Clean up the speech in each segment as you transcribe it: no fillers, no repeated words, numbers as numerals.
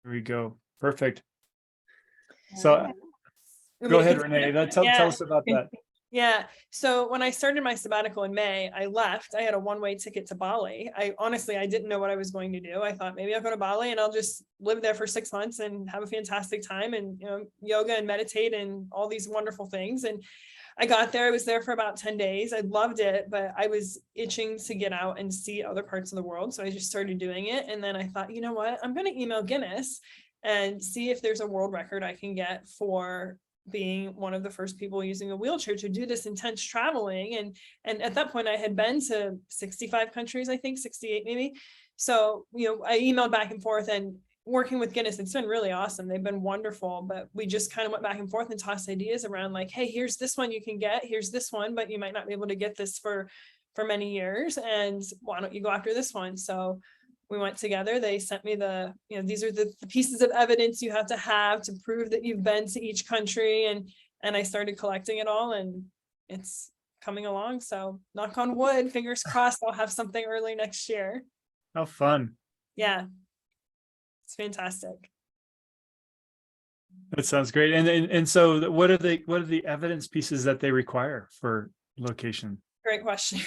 we go. Perfect. So go ahead, Renee. Tell us about that. Yeah. So when I started my sabbatical in May, I left. I had a one-way ticket to Bali. I didn't know what I was going to do. I thought maybe I'll go to Bali and I'll just live there for 6 months and have a fantastic time and, yoga and meditate and all these wonderful things. And I got there. I was there for about 10 days. I loved it, but I was itching to get out and see other parts of the world. So I just started doing it. And then I thought, you know what, I'm going to email Guinness and see if there's a world record I can get for being one of the first people using a wheelchair to do this intense traveling. And at that point I had been to 65 countries, I think 68 maybe. So, I emailed back and forth, and working with Guinness, it's been really awesome. They've been wonderful, but we just kind of went back and forth and tossed ideas around like, hey, here's this one you can get, here's this one, but you might not be able to get this for many years. And why don't you go after this one? So we went together. They sent me these are the pieces of evidence you have to prove that you've been to each country. And I started collecting it all, and it's coming along. So knock on wood, fingers crossed, I'll have something early next year. How fun. Yeah. It's fantastic. That sounds great. And so what are the evidence pieces that they require for location? Great question.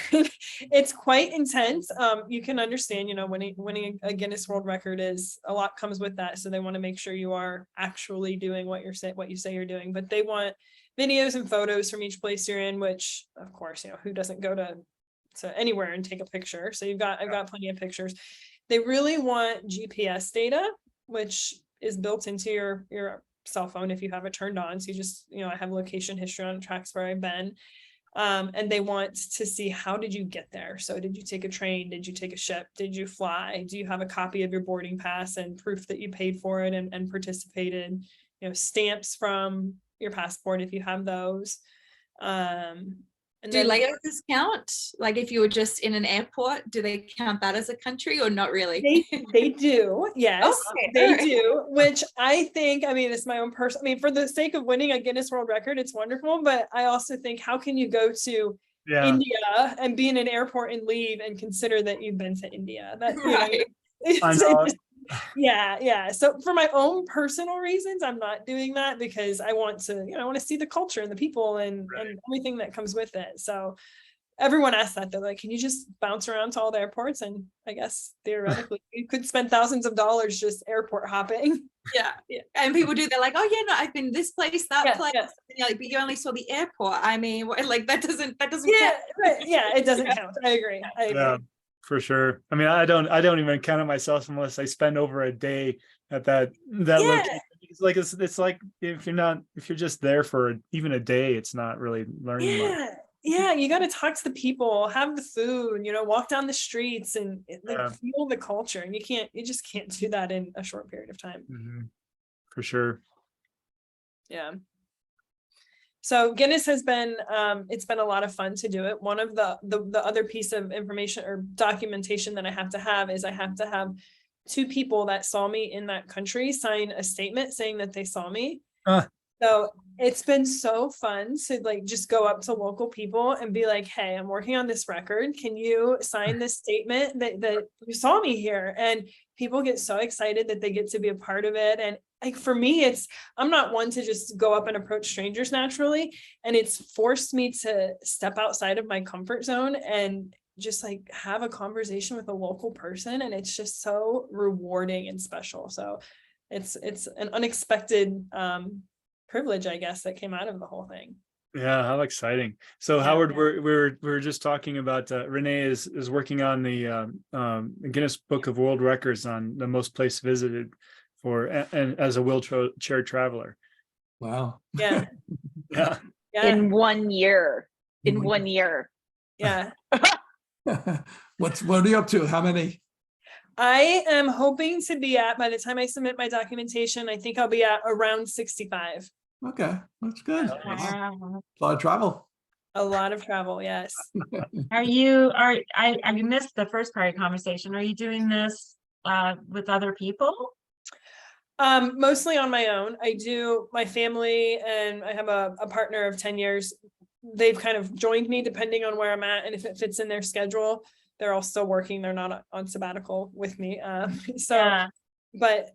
It's quite intense. You can understand, winning a Guinness World Record is a lot comes with that. So they want to make sure you are actually doing what you say you're doing. But they want videos and photos from each place you're in, which of course, who doesn't go to anywhere and take a picture. So I've got plenty of pictures. They really want GPS data, which is built into your cell phone if you have it turned on. So you just, I have location history on tracks where I've been. And they want to see, how did you get there? So did you take a train? Did you take a ship? Did you fly? Do you have a copy of your boarding pass and proof that you paid for it and participated? Stamps from your passport if you have those. And do layovers count? Like if you were just in an airport, do they count that as a country or not really? They do. Yes, okay, they right. do, which I think, it's my own personal, for the sake of winning a Guinness World Record, it's wonderful. But I also think, how can you go to India and be in an airport and leave and consider that you've been to India? That, right. Yeah. So for my own personal reasons, I'm not doing that because I want to see the culture and the people and everything that comes with it. So everyone asks that. They're like, can you just bounce around to all the airports? And I guess theoretically you could spend thousands of dollars just airport hopping. Yeah. And people do, they're like, oh yeah, no, I've been this place, that place. Yeah. And you're like, but you only saw the airport. That doesn't Yeah, count. right. Yeah, it doesn't count. I agree. Yeah. For sure. I don't even count it myself unless I spend over a day at that location. It's like if you're just there for even a day, it's not really learning much. Yeah, you got to talk to the people, have the food, walk down the streets and feel the culture. And you just can't do that in a short period of time. Mm-hmm. For sure. Yeah. So Guinness has been, it's been a lot of fun to do it. One of the other piece of information or documentation that I have to have is I have to have 2 people that saw me in that country sign a statement saying that they saw me. So it's been so fun to just go up to local people and be like, hey, I'm working on this record. Can you sign this statement that you saw me here? And people get so excited that they get to be a part of it. And for me, I'm not one to just go up and approach strangers naturally. And it's forced me to step outside of my comfort zone and just have a conversation with a local person. And it's just so rewarding and special. So it's an unexpected privilege, I guess, that came out of the whole thing. Yeah, how exciting. So Howard, we're just talking about Renee is working on the Guinness Book of World Records on the most place visited and as a wheelchair traveler. Wow. Yeah. Yeah. In 1 year. In 1 year. Yeah. What are you up to? How many? I am hoping to be by the time I submit my documentation, I think I'll be at around 65. Okay, that's good. Wow. A lot of travel. A lot of travel, yes. I missed the first part of the conversation. Are you doing this with other people? Mostly on my own. I do my family, and I have a partner of 10 years. They've kind of joined me depending on where I'm at and if it fits in their schedule. They're all still working. They're not on sabbatical with me. but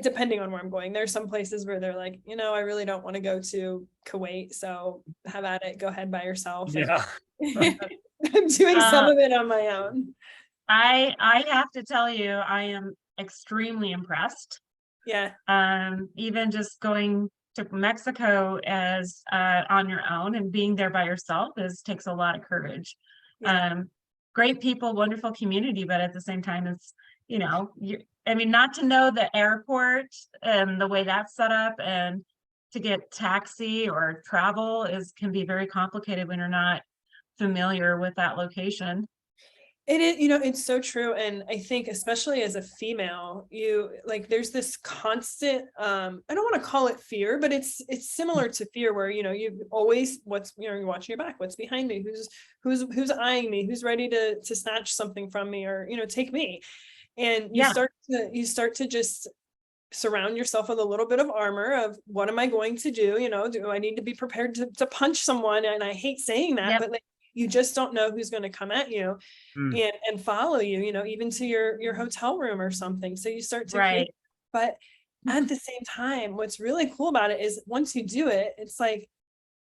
depending on where I'm going, there's some places where they're like, I really don't want to go to Kuwait, so have at it, go ahead by yourself. And Yeah. I'm doing some of it on my own. I have to tell you, I am extremely impressed. Yeah. Even just going to Mexico as on your own and being there by yourself takes a lot of courage. Yeah. Great people, wonderful community, but at the same time, it's not to know the airport and the way that's set up, and to get taxi or travel can be very complicated when you're not familiar with that location. It is, it's so true. And I think especially as a female, there's this constant, I don't want to call it fear, but it's similar to fear where, you always, you're watching your back, what's behind me, who's eyeing me, who's ready to snatch something from me, or, take me. And you start to just surround yourself with a little bit of armor of, what am I going to do? Do I need to be prepared to punch someone? And I hate saying that, but you just don't know who's going to come at you and follow you, even to your hotel room or something. So you start to but at the same time, what's really cool about it is once you do it, it's like,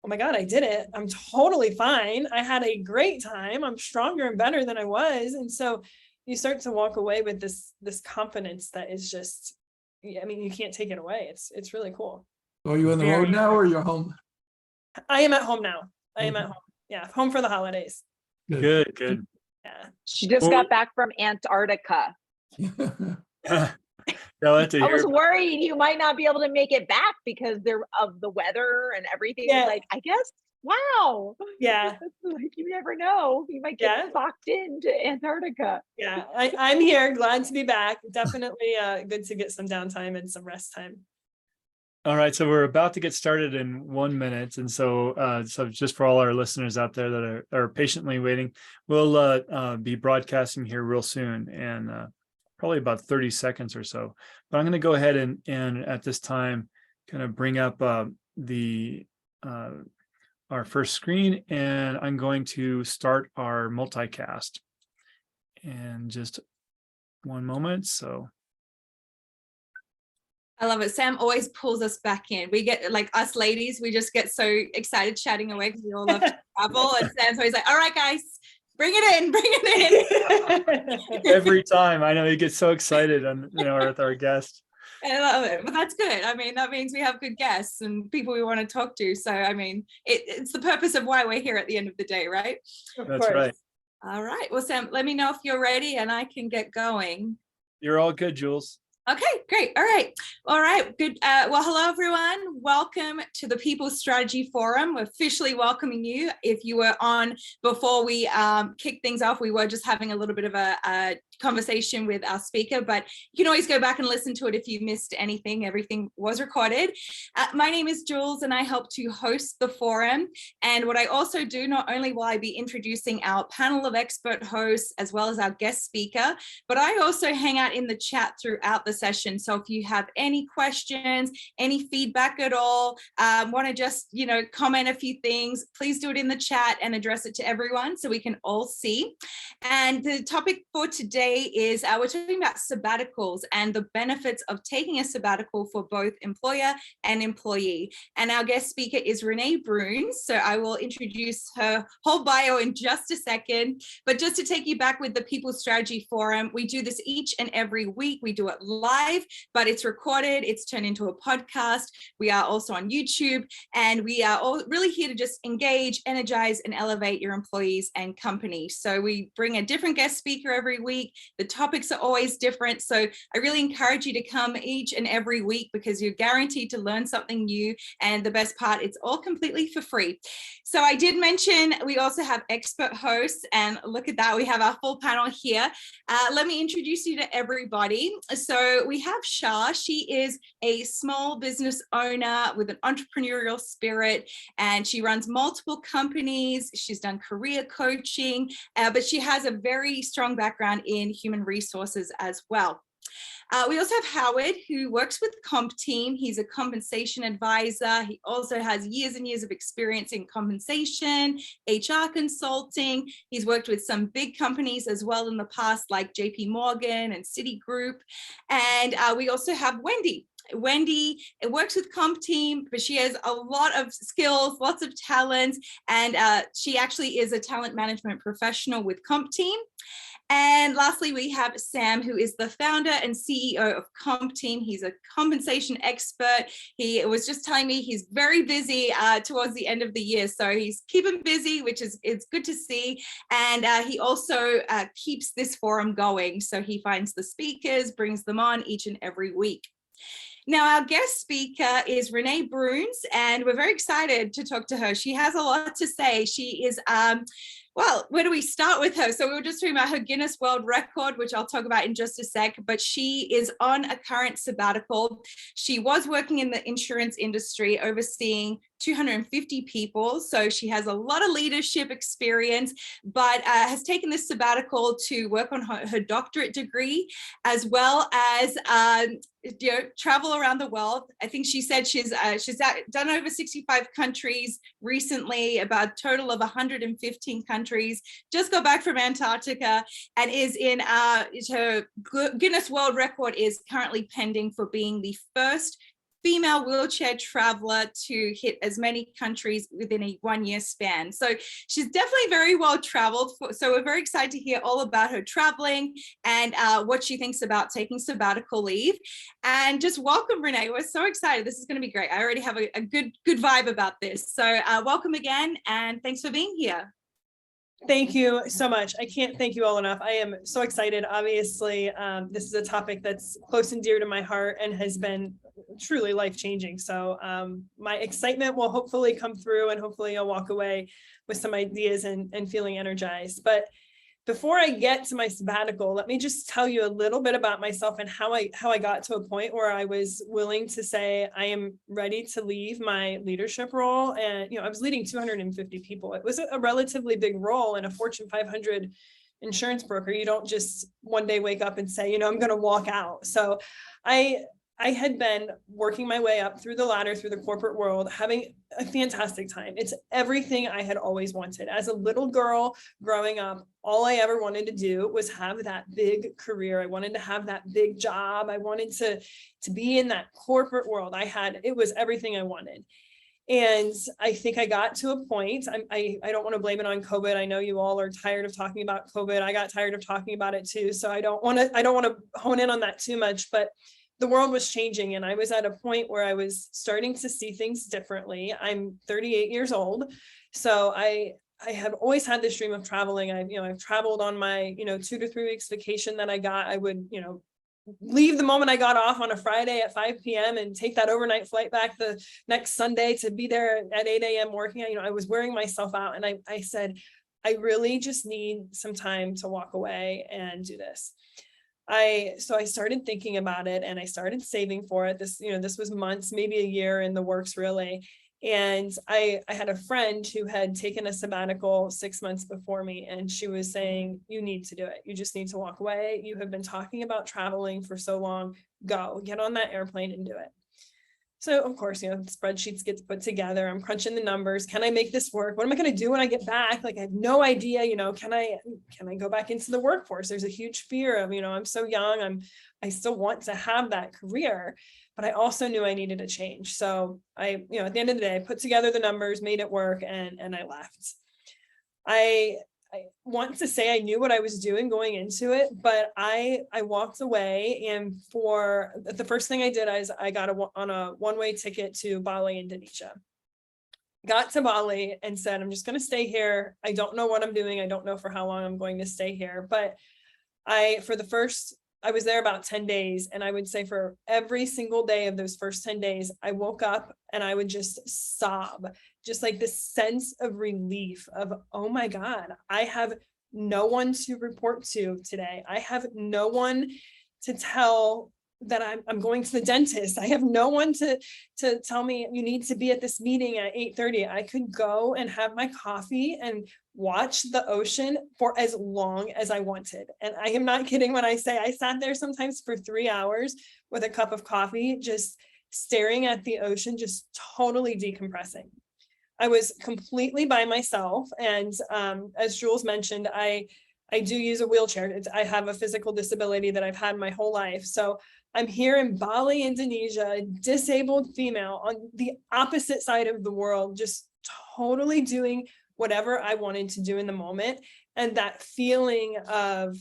oh my God, I did it. I'm totally fine. I had a great time. I'm stronger and better than I was. And so you start to walk away with this confidence that is just, you can't take it away. It's really cool. So are you on the road now, or you're home? I am at home now. I am at home. Yeah, home for the holidays. Good. Yeah. She just got back from Antarctica. I was worried you might not be able to make it back because of the weather and everything. Yeah. Like, I guess, wow. Yeah. Like, you never know. You might get locked into Antarctica. Yeah, I'm here. Glad to be back. Definitely good to get some downtime and some rest time. All right, so we're about to get started in 1 minute, and so just for all our listeners out there that are patiently waiting, we'll be broadcasting here real soon, and probably about 30 seconds or so. But I'm going to go ahead and at this time kind of bring up our first screen, and I'm going to start our multicast. And just 1 moment, so. I love it. Sam always pulls us back in. We get, like, us ladies, we just get so excited chatting away because we all love to travel. And Sam's always like, all right, guys, bring it in. Every time. I know he gets so excited with our guest. I love it. But that's good. I mean, that means we have good guests and people we want to talk to. So, I mean, it's the purpose of why we're here at the end of the day, right? That's right. All right. Well, Sam, let me know if you're ready and I can get going. You're all good, Jules. Okay, great. All right. Good. Well, hello, everyone. Welcome to the People's Strategy Forum. We're officially welcoming you. If you were on before we kicked things off, we were just having a little bit of a conversation with our speaker, but you can always go back and listen to it if you missed anything. Everything was recorded. My name is Jules and I help to host the forum. And what I also do, not only will I be introducing our panel of expert hosts as well as our guest speaker, but I also hang out in the chat throughout the session. So if you have any questions, any feedback at all, want to just, comment a few things, please do it in the chat and address it to everyone so we can all see. And the topic for today is we're talking about sabbaticals and the benefits of taking a sabbatical for both employer and employee. And our guest speaker is Renee Bruns. So I will introduce her whole bio in just a second. But just to take you back with the People's Strategy Forum, we do this each and every week. We do it live, but it's recorded. It's turned into a podcast. We are also on YouTube, and we are all really here to just engage, energize, and elevate your employees and companies. So we bring a different guest speaker every week. The topics are always different. So I really encourage you to come each and every week because you're guaranteed to learn something new. And the best part, it's all completely for free. So I did mention we also have expert hosts, and look at that. We have our full panel here. Let me introduce you to everybody. So we have Char. She is a small business owner with an entrepreneurial spirit, and she runs multiple companies. She's done career coaching, but she has a very strong background in human resources as well. We also have Howard, who works with CompTeam. He's a compensation advisor. He also has years and years of experience in compensation, HR consulting. He's worked with some big companies as well in the past, like JP Morgan and Citigroup. And we also have Wendy. Wendy works with CompTeam, but she has a lot of skills, lots of talents, and she actually is a talent management professional with CompTeam. And lastly, we have Sam, who is the founder and CEO of CompTeam. He's a compensation expert. He was just telling me he's very busy towards the end of the year. So he's keeping busy, which is it's good to see. And he also keeps this forum going. So he finds the speakers, brings them on each and every week. Now, our guest speaker is Renee Bruns, and we're very excited to talk to her. She has a lot to say. She is well, where do we start with her? So we were just talking about her Guinness World Record, which I'll talk about in just a sec, but she is on a current sabbatical. She was working in the insurance industry, overseeing 250 people. So she has a lot of leadership experience, but has taken this sabbatical to work on her doctorate degree, as well as travel around the world. I think she said she's done over 65 countries recently, about a total of 115 countries, just got back from Antarctica, and is in her Guinness World Record is currently pending for being the first female wheelchair traveler to hit as many countries within a 1 year span. So she's definitely very well traveled. So we're very excited to hear all about her traveling and what she thinks about taking sabbatical leave. And just welcome, Renee. We're so excited. This is going to be great. I already have a good vibe about this. So welcome again, and thanks for being here. Thank you so much. I can't thank you all enough. I am so excited. Obviously, this is a topic that's close and dear to my heart and has been truly life-changing. So my excitement will hopefully come through, and hopefully I'll walk away with some ideas and feeling energized. But before I get to my sabbatical, let me just tell you a little bit about myself and how I got to a point where I was willing to say I am ready to leave my leadership role. And I was leading 250 people. It was a relatively big role in a Fortune 500 insurance broker. You don't just one day wake up and say, I'm going to walk out. So I had been working my way up through the ladder, through the corporate world, having a fantastic time. It's everything I had always wanted. As a little girl growing up, all I ever wanted to do was have that big career. I wanted to have that big job. I wanted to be in that corporate world. It was everything I wanted. And I think I got to a point, I don't want to blame it on COVID. I know you all are tired of talking about COVID. I got tired of talking about it too. So I don't want to hone in on that too much, but the world was changing, and I was at a point where I was starting to see things differently. I'm 38 years old. So I have always had this dream of traveling. I've traveled on my, 2 to 3 weeks vacation that I got. I would, leave the moment I got off on a Friday at 5 p.m. and take that overnight flight back the next Sunday to be there at 8 a.m. working. I was wearing myself out, and I said, I really just need some time to walk away and do this. So I started thinking about it, and I started saving for it. This was months, maybe a year in the works, really. And I had a friend who had taken a sabbatical 6 months before me, and she was saying, you need to do it. You just need to walk away. You have been talking about traveling for so long. Go, get on that airplane and do it. So of course, spreadsheets get put together. I'm crunching the numbers. Can I make this work? What am I going to do when I get back? I have no idea, can I go back into the workforce? There's a huge fear of, I'm so young. I still want to have that career, but I also knew I needed a change. So at the end of the day, I put together the numbers, made it work, and I left. I want to say I knew what I was doing going into it, but I walked away, and for the first thing I did is I got on a one-way ticket to Bali, Indonesia. Got to Bali and said, I'm just going to stay here. I don't know what I'm doing. I don't know for how long I'm going to stay here, but I was there about 10 days. And I would say for every single day of those first 10 days, I woke up and I would just sob, just like this sense of relief of, oh my God, I have no one to report to today. I have no one to tell that I'm going to the dentist. I have no one to tell me you need to be at this meeting at 8:30. I could go and have my coffee and watch the ocean for as long as I wanted. And I am not kidding when I say I sat there sometimes for 3 hours with a cup of coffee, just staring at the ocean, just totally decompressing. I was completely by myself. And as Jules mentioned, I do use a wheelchair. I have a physical disability that I've had my whole life. So I'm here in Bali, Indonesia, a disabled female on the opposite side of the world, just totally doing whatever I wanted to do in the moment. And that feeling of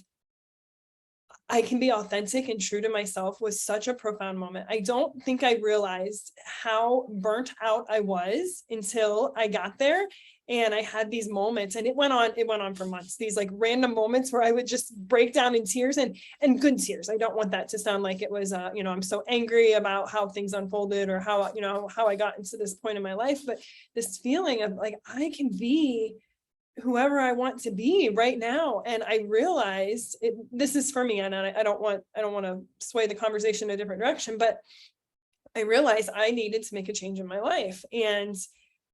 I can be authentic and true to myself was such a profound moment. I don't think I realized how burnt out I was until I got there. And I had these moments, and it went on for months, these like random moments where I would just break down in tears, and good tears. I don't want that to sound like it was, I'm so angry about how things unfolded or how I got into this point in my life, but this feeling of like, I can be whoever I want to be right now. And I realized this is for me, and I don't want to sway the conversation in a different direction, but I realized I needed to make a change in my life. And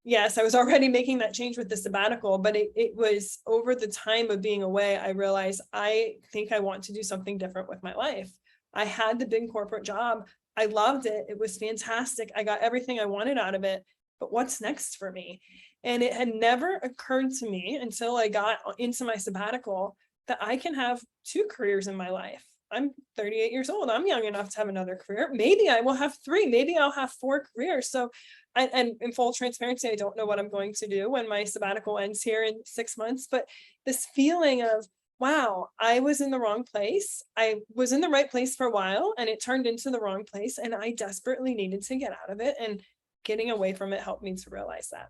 yes, I was already making that change with the sabbatical, but it was over the time of being away, I realized I think I want to do something different with my life. I had the big corporate job. I loved it. It was fantastic. I got everything I wanted out of it. But what's next for me? And it had never occurred to me until I got into my sabbatical that I can have 2 careers in my life. I'm 38 years old. I'm young enough to have another career. Maybe I will have 3. Maybe I'll have 4 careers. So, and in full transparency, I don't know what I'm going to do when my sabbatical ends here in 6 months. But this feeling of, wow, I was in the wrong place. I was in the right place for a while, and it turned into the wrong place. And I desperately needed to get out of it. And getting away from it helped me to realize that.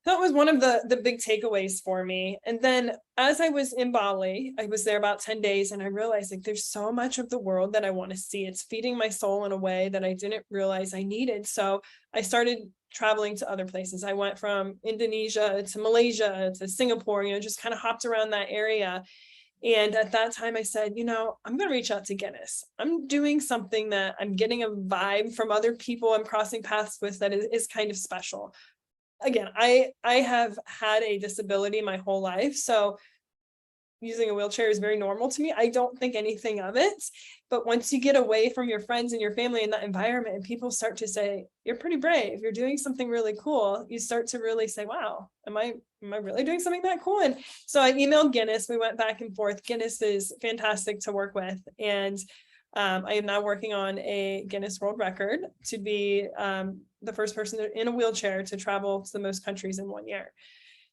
That was one of the big takeaways for me. And then as I was in Bali, I was there about 10 days, and I realized like there's so much of the world that I want to see. It's feeding my soul in a way that I didn't realize I needed. So I started traveling to other places. I went from Indonesia to Malaysia to Singapore, just kind of hopped around that area. And at that time I said, I'm going to reach out to Guinness. I'm doing something that I'm getting a vibe from other people I'm crossing paths with that is kind of special. Again, I have had a disability my whole life, so using a wheelchair is very normal to me. I don't think anything of it. But once you get away from your friends and your family in that environment, and people start to say, you're pretty brave, you're doing something really cool, you start to really say, wow, am I really doing something that cool? And so I emailed Guinness. We went back and forth. Guinness is fantastic to work with. And I am now working on a Guinness World Record to be the first person in a wheelchair to travel to the most countries in 1 year.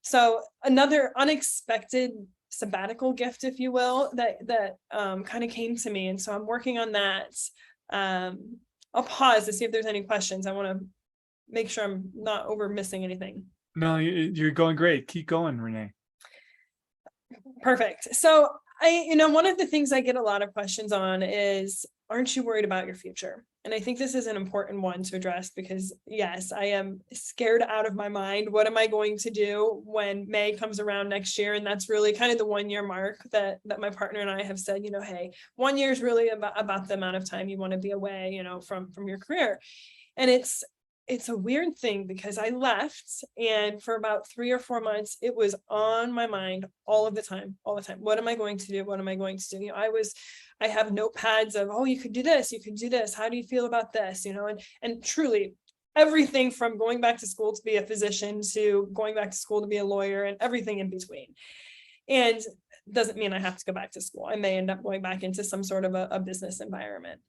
So another unexpected sabbatical gift, if you will, that kind of came to me. And so I'm working on that. I'll pause to see if there's any questions. I want to make sure I'm not over missing anything. No, you're going great. Keep going, Renee. Perfect. So one of the things I get a lot of questions on is, aren't you worried about your future? And I think this is an important one to address because yes, I am scared out of my mind. What am I going to do when May comes around next year? And that's really kind of the 1 year mark that my partner and I have said, hey, 1 year is really about the amount of time you want to be away, from your career. And it's a weird thing because I left, and for about 3 or 4 months, it was on my mind all the time. What am I going to do? What am I going to do? I have notepads of, oh, you could do this, you could do this. How do you feel about this? And truly everything from going back to school to be a physician to going back to school to be a lawyer and everything in between. And doesn't mean I have to go back to school. I may end up going back into some sort of a business environment.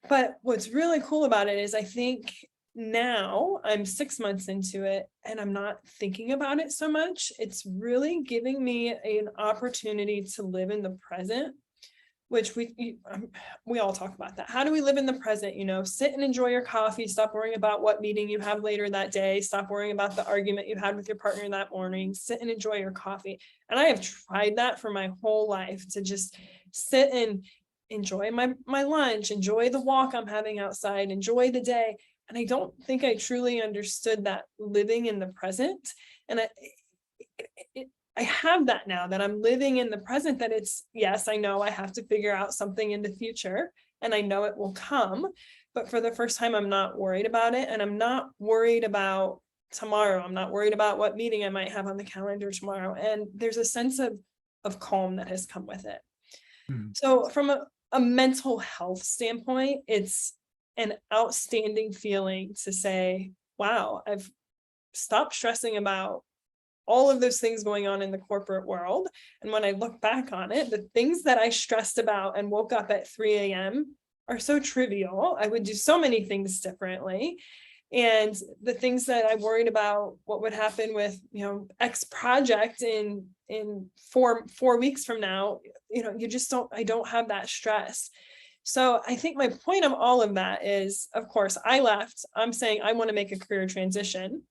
But what's really cool about it is I think now I'm 6 months into it and I'm not thinking about it so much. It's really giving me an opportunity to live in the present, which we all talk about that. How do we live in the present? Sit and enjoy your coffee. Stop worrying about what meeting you have later that day. Stop worrying about the argument you had with your partner that morning. Sit and enjoy your coffee. And I have tried that for my whole life, to just sit and enjoy my lunch, enjoy the walk I'm having outside, enjoy the day. And I don't think I truly understood that living in the present. And I have that now, that I'm living in the present, that it's, yes, I know I have to figure out something in the future and I know it will come. But for the first time, I'm not worried about it. And I'm not worried about tomorrow. I'm not worried about what meeting I might have on the calendar tomorrow. And there's a sense of calm that has come with it. So from a mental health standpoint, it's an outstanding feeling to say, wow, I've stopped stressing about all of those things going on in the corporate world. And when I look back on it, the things that I stressed about and woke up at 3 a.m. are so trivial. I would do so many things differently. And the things that I worried about, what would happen with, X project in 4 weeks from now, I don't have that stress. So I think my point of all of that is, of course, I left. I'm saying I want to make a career transition.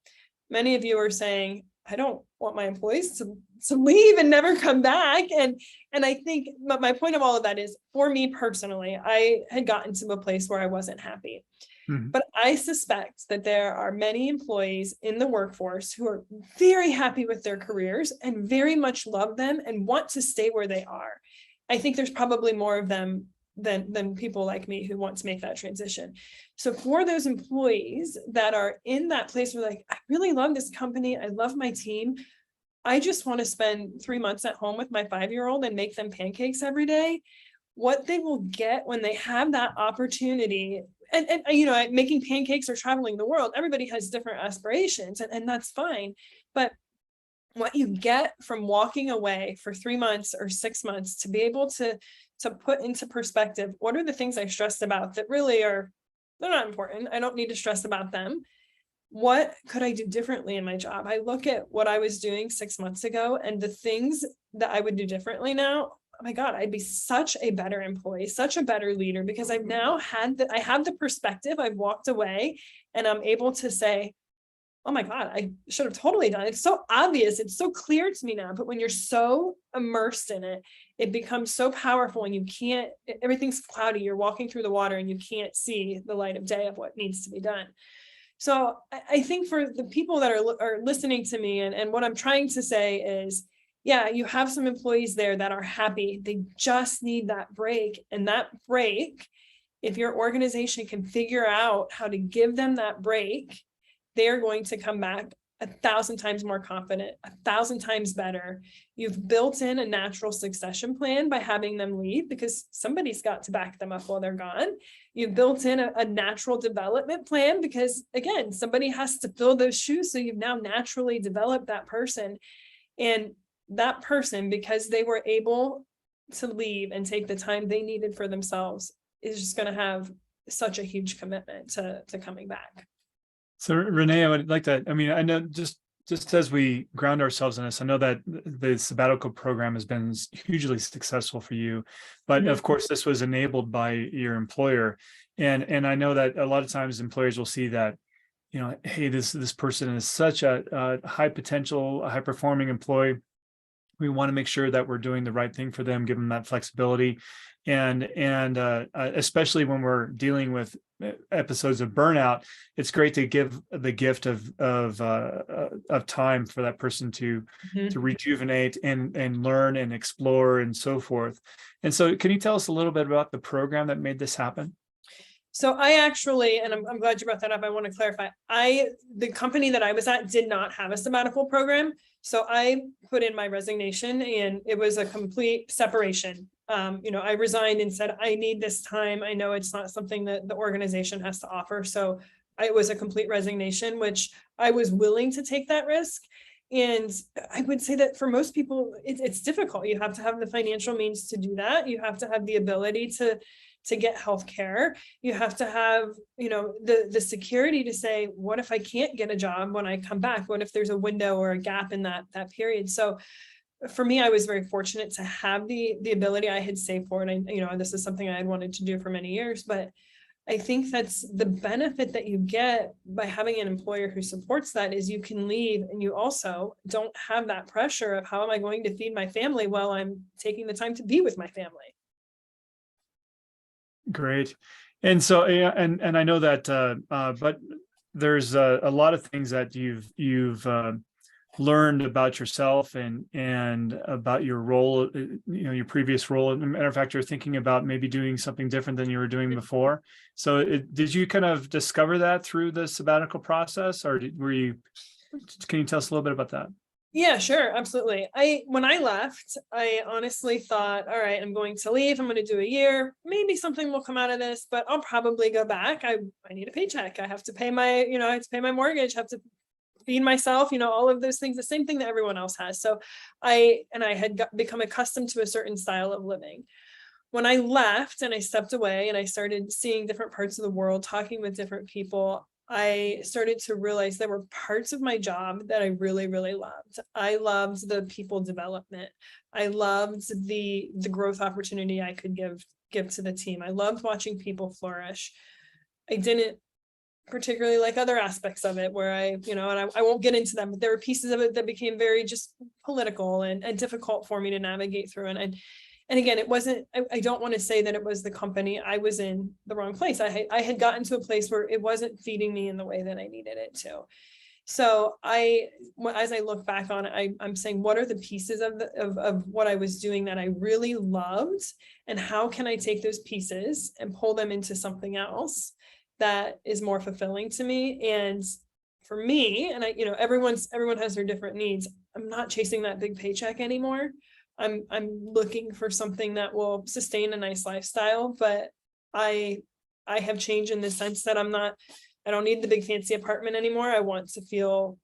Many of you are saying, I don't want my employees to leave and never come back. And I think my point of all of that is, for me personally, I had gotten to a place where I wasn't happy. But I suspect that there are many employees in the workforce who are very happy with their careers and very much love them and want to stay where they are. I think there's probably more of them than people like me who want to make that transition. So for those employees that are in that place where I really love this company, I love my team, I just want to spend 3 months at home with my 5-year-old and make them pancakes every day. What they will get when they have that opportunity, and making pancakes or traveling the world, everybody has different aspirations, and that's fine. But what you get from walking away for 3 months or 6 months to be able to put into perspective, what are the things I stressed about that really they're not important. I don't need to stress about them. What could I do differently in my job? I look at what I was doing 6 months ago and the things that I would do differently now. Oh my God, I'd be such a better employee, such a better leader, because I've now I have the perspective. I've walked away and I'm able to say, oh my God, I should have totally done it. It's so obvious. It's so clear to me now. But when you're so immersed in it, it becomes so powerful and everything's cloudy. You're walking through the water and you can't see the light of day of what needs to be done. So I think for the people that are listening to me, and what I'm trying to say is, yeah, you have some employees there that are happy. They just need that break. And that break, if your organization can figure out how to give them that break, they're going to come back 1,000 times more confident, 1,000 times better. You've built in a natural succession plan by having them leave, because somebody's got to back them up while they're gone. You've built in a natural development plan because, again, somebody has to fill those shoes. So you've now naturally developed that person. And that person, because they were able to leave and take the time they needed for themselves, is just going to have such a huge commitment to coming back. So Renee, I would like to, I know just as we ground ourselves in this, I know that the sabbatical program has been hugely successful for you, but of course this was enabled by your employer. And I know that a lot of times employers will see that, hey, this person is such a high potential, a high performing employee. We want to make sure that we're doing the right thing for them, give them that flexibility. And especially when we're dealing with episodes of burnout, it's great to give the gift of time for that person to rejuvenate and learn and explore and so forth. And so can you tell us a little bit about the program that made this happen? So I actually, and I'm glad you brought that up, I want to clarify, the company that I was at did not have a sabbatical program. So I put in my resignation and it was a complete separation. I resigned and said, I need this time. I know it's not something that the organization has to offer. So it was a complete resignation, which I was willing to take that risk. And I would say that for most people, it's difficult. You have to have the financial means to do that. You have to have the ability to get healthcare. You have to have, the security to say, what if I can't get a job when I come back? What if there's a window or a gap in that period? So for me, I was very fortunate to have the ability. I had saved for it. And, this is something I had wanted to do for many years, but I think that's the benefit that you get by having an employer who supports that, is you can leave and you also don't have that pressure of how am I going to feed my family while I'm taking the time to be with my family. Great. And so, and I know that, but there's a lot of things that you've learned about yourself and about your role, your previous role. As a matter of fact, you're thinking about maybe doing something different than you were doing before. So did you kind of discover that through the sabbatical process, or can you tell us a little bit about that? Yeah, sure. Absolutely. When I left, I honestly thought, all right, I'm going to leave. I'm going to do a year. Maybe something will come out of this, but I'll probably go back. I need a paycheck. I have to pay my, I have to pay my mortgage, have to feed myself, all of those things, the same thing that everyone else has. So I had become accustomed to a certain style of living. When I left and I stepped away and I started seeing different parts of the world, talking with different people, I started to realize there were parts of my job that I really, really loved. I loved the people development. I loved the growth opportunity I could give to the team. I loved watching people flourish. I didn't particularly like other aspects of it where I won't get into them, but there were pieces of it that became very just political and difficult for me to navigate through. And again, it wasn't, I don't want to say that it was the company. I was in the wrong place. I had gotten to a place where it wasn't feeding me in the way that I needed it to. So as I look back on it, I'm saying, what are the pieces of what I was doing that I really loved? And how can I take those pieces and pull them into something else that is more fulfilling to me? And for me, and everyone has their different needs. I'm not chasing that big paycheck anymore. I'm looking for something that will sustain a nice lifestyle, but I have changed in the sense that I don't need the big fancy apartment anymore. I want to feel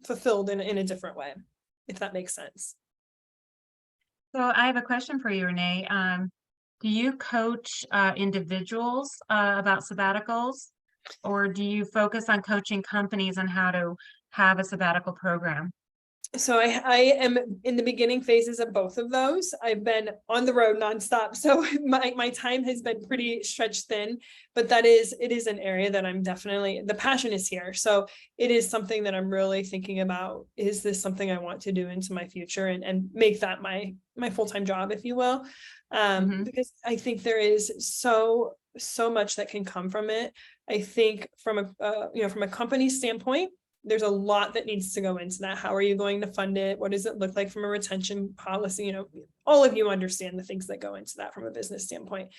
fulfilled in a different way, if that makes sense. So I have a question for you, Renee. Do you coach individuals about sabbaticals, or do you focus on coaching companies on how to have a sabbatical program? So I am in the beginning phases of both of those. I've been on the road nonstop, so my time has been pretty stretched thin, but it is an area that I'm definitely, the passion is here. So it is something that I'm really thinking about. Is this something I want to do into my future and make that my full-time job, if you will? Because I think there is so much that can come from it. I think from a company standpoint, there's a lot that needs to go into that. How are you going to fund it? What does it look like from a retention policy? All of you understand the things that go into that from a business standpoint.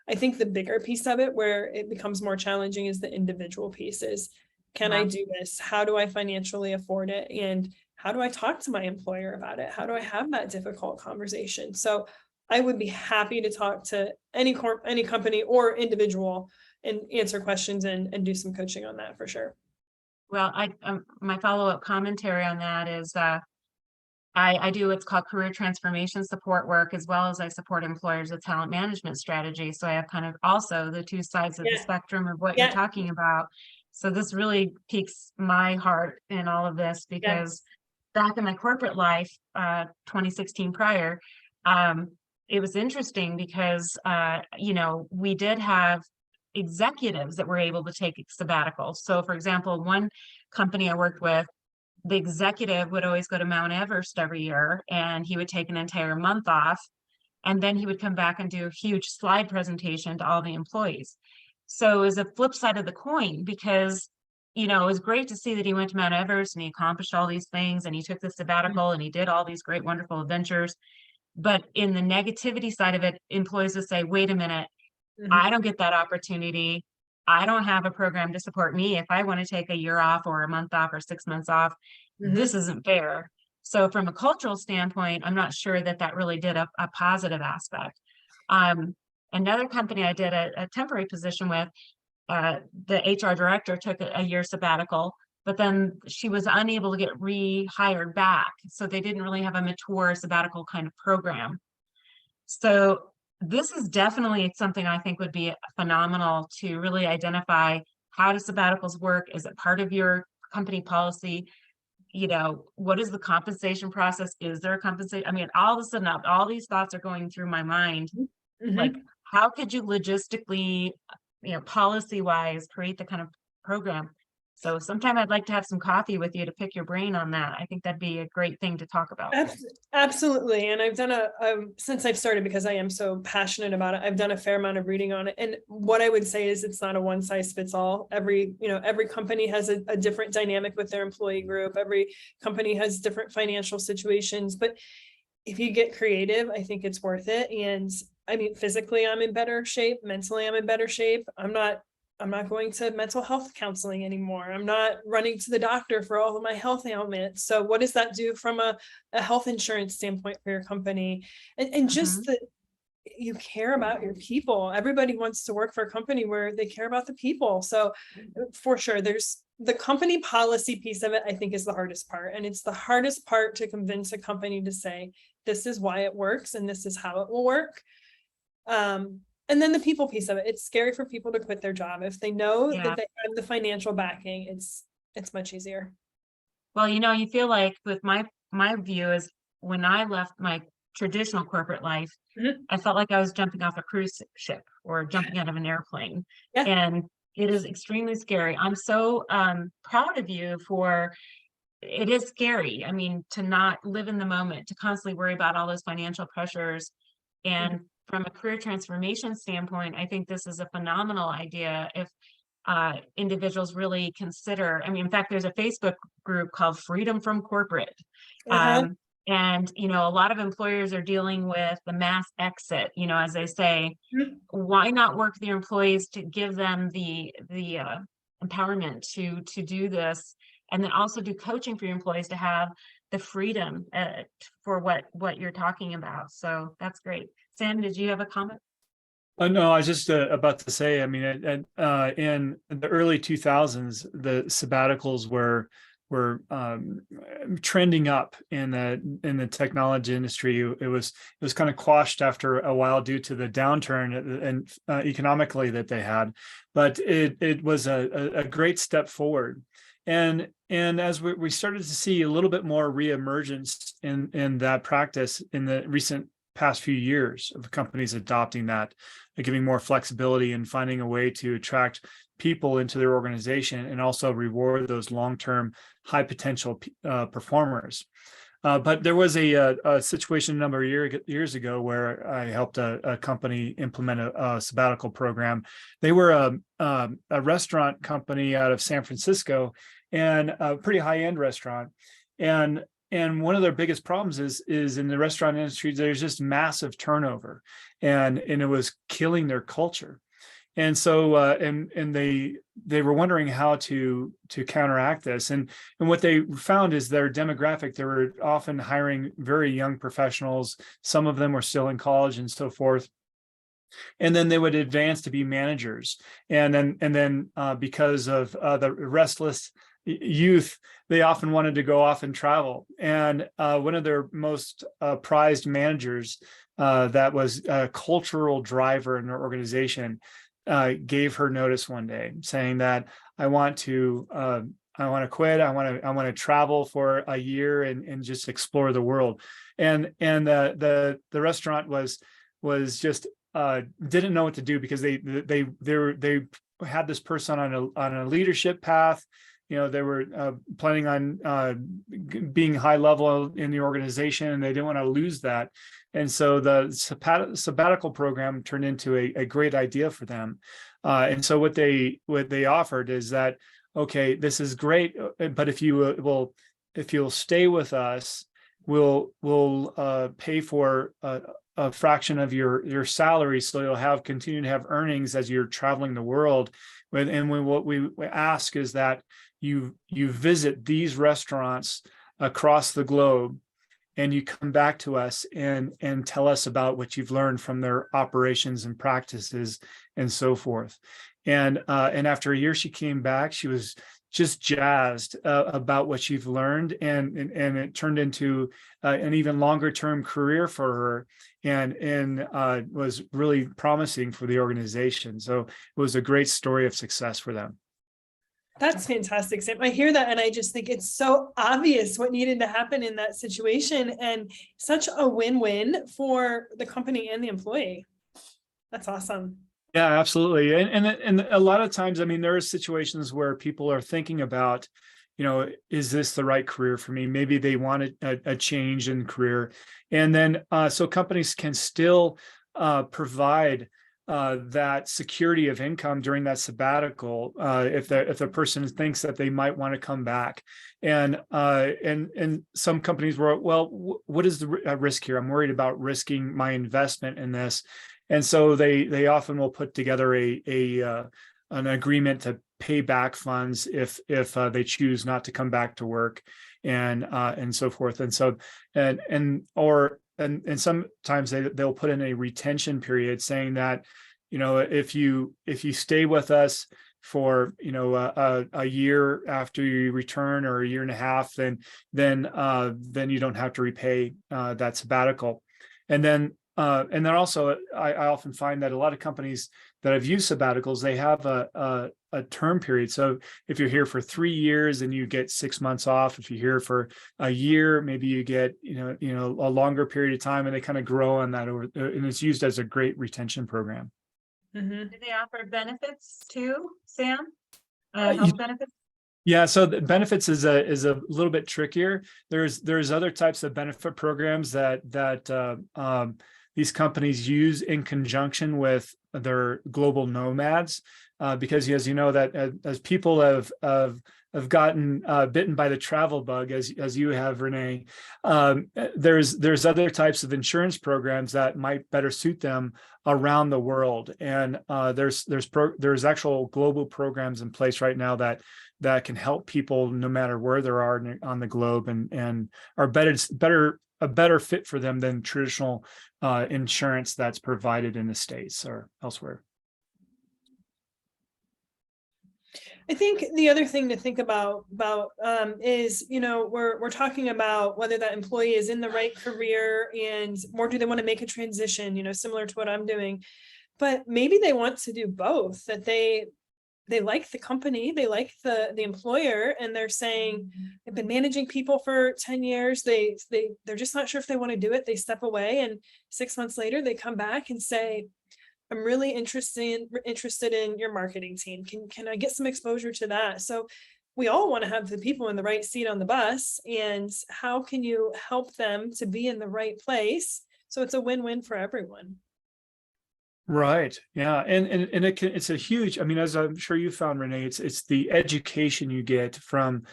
I think the bigger piece of it where it becomes more challenging is the individual pieces. Can I do this? How do I financially afford it? And how do I talk to my employer about it? How do I have that difficult conversation? So I would be happy to talk to any company or individual and answer questions and do some coaching on that for sure. Well, my follow-up commentary on that is I do what's called career transformation support work, as well as I support employers with talent management strategy. So I have kind of also the two sides of the spectrum of what you're talking about. So this really piques my heart in all of this, because back in my corporate life, 2016 prior, it was interesting because, we did have executives that were able to take sabbaticals. So for example, one company I worked with, the executive would always go to Mount Everest every year, and he would take an entire month off, and then he would come back and do a huge slide presentation to all the employees. So it was a flip side of the coin, because it was great to see that he went to Mount Everest and he accomplished all these things and he took the sabbatical and he did all these great, wonderful adventures. But in the negativity side of it, employees would say, wait a minute, I don't get that opportunity. I don't have a program to support me. If I want to take a year off or a month off or 6 months off, this isn't fair. So from a cultural standpoint, I'm not sure that really did a positive aspect. Another company I did a temporary position with, the HR director took a year sabbatical, but then she was unable to get rehired back. So they didn't really have a mature sabbatical kind of program. So this is definitely something I think would be phenomenal to really identify how do sabbaticals work? Is it part of your company policy? What is the compensation process? Is there a compensation? I mean, all of a sudden, all these thoughts are going through my mind. Like, how could you logistically, policy wise, create the kind of program? So sometime I'd like to have some coffee with you to pick your brain on that. I think that'd be a great thing to talk about. Absolutely. And I've done since I've started, because I am so passionate about it, I've done a fair amount of reading on it. And what I would say is it's not a one size fits all. Every company has a different dynamic with their employee group. Every company has different financial situations, but if you get creative, I think it's worth it. And I mean, physically, I'm in better shape. Mentally, I'm in better shape. I'm not going to mental health counseling anymore. I'm not running to the doctor for all of my health ailments. So what does that do from a health insurance standpoint for your company? And just that you care about your people. Everybody wants to work for a company where they care about the people. So for sure, there's the company policy piece of it, I think, is the hardest part. And it's the hardest part to convince a company to say, this is why it works and this is how it will work. And then the people piece of it, it's scary for people to quit their job. If they know that they have the financial backing, it's much easier. Well, you feel like with my view is when I left my traditional corporate life, I felt like I was jumping off a cruise ship or jumping out of an airplane. Yeah. And it is extremely scary. I'm so proud of you it is scary. I mean, to not live in the moment, to constantly worry about all those financial pressures. And from a career transformation standpoint, I think this is a phenomenal idea if individuals really consider. I mean, in fact, there's a Facebook group called Freedom from Corporate. And, a lot of employers are dealing with the mass exit, as they say. Why not work with your employees to give them the empowerment to do this, and then also do coaching for your employees to have the freedom for what you're talking about. So that's great. Sam, did you have a comment? No, I was just about to say, I mean, in the early 2000s, the sabbaticals were trending up in the technology industry. It was kind of quashed after a while due to the downturn and economically that they had, but it was a great step forward. And as we started to see a little bit more reemergence in that practice in the recent past few years of companies adopting that, giving more flexibility and finding a way to attract people into their organization and also reward those long-term high potential performers. But there was a situation a number of years ago where I helped a company implement a sabbatical program. They were a restaurant company out of San Francisco, and a pretty high-end restaurant. And one of their biggest problems is in the restaurant industry, there's just massive turnover, and it was killing their culture. And so and they were wondering how to counteract this. And what they found is their demographic, they were often hiring very young professionals. Some of them were still in college and so forth. And then they would advance to be managers. And then because of the restless youth, they often wanted to go off and travel. And one of their most prized managers that was a cultural driver in their organization gave her notice one day saying that I want to quit. I want to travel for a year and just explore the world. And the restaurant was just didn't know what to do, because they had this person on a leadership path. They were planning on being high level in the organization, and they didn't want to lose that. And so the sabbatical program turned into a great idea for them. And so what they offered is that, okay, this is great, but if you'll stay with us, we'll pay for a fraction of your salary, so you'll continue to have earnings as you're traveling the world. And what we ask is that you visit these restaurants across the globe, and you come back to us and tell us about what you've learned from their operations and practices and so forth. And after a year, she came back. She was just jazzed about what she've learned, and it turned into an even longer term career for her, and was really promising for the organization. So it was a great story of success for them. That's fantastic, Sam. I hear that, and I just think it's so obvious what needed to happen in that situation, and such a win-win for the company and the employee. That's awesome. Yeah, absolutely. And a lot of times, I mean, there are situations where people are thinking about, is this the right career for me? Maybe they want a change in career. And then so companies can still provide that security of income during that sabbatical if the person thinks that they might want to come back. And some companies were, well, what is the risk here? I'm worried about risking my investment in this. And so they often will put together an agreement to pay back funds if they choose not to come back to work, and so forth. And so and sometimes they'll put in a retention period saying that, if you stay with us for a year after you return, or a year and a half, then you don't have to repay that sabbatical. And then also, I often find that a lot of companies that have used sabbaticals, they have a term period. So if you're here for 3 years, then you get 6 months off. If you're here for a year, maybe you get a longer period of time, and they kind of grow on that over, and it's used as a great retention program. Mm-hmm. Do they offer benefits too, Sam? Health benefits? Yeah, so the benefits is a little bit trickier. There's other types of benefit programs that these companies use in conjunction with their global nomads, because as you know, that as people have gotten bitten by the travel bug, as you have, Renee, there's other types of insurance programs that might better suit them around the world, and there's actual global programs in place right now that can help people no matter where they are on the globe, and are a better fit for them than traditional insurance that's provided in the States or elsewhere. I think the other thing to think about is, we're talking about whether that employee is in the right career, or do they want to make a transition, similar to what I'm doing, but maybe they want to do both, that they like the company, they like the employer, and they're saying, they've been managing people for 10 years. They're just not sure if they want to do it. They step away, and 6 months later they come back and say, I'm really interested in your marketing team. Can I get some exposure to that? So we all want to have the people in the right seat on the bus, and how can you help them to be in the right place so it's a win-win for everyone? Right. Yeah. And it's a huge, I mean, as I'm sure you found, Renee, it's the education you get from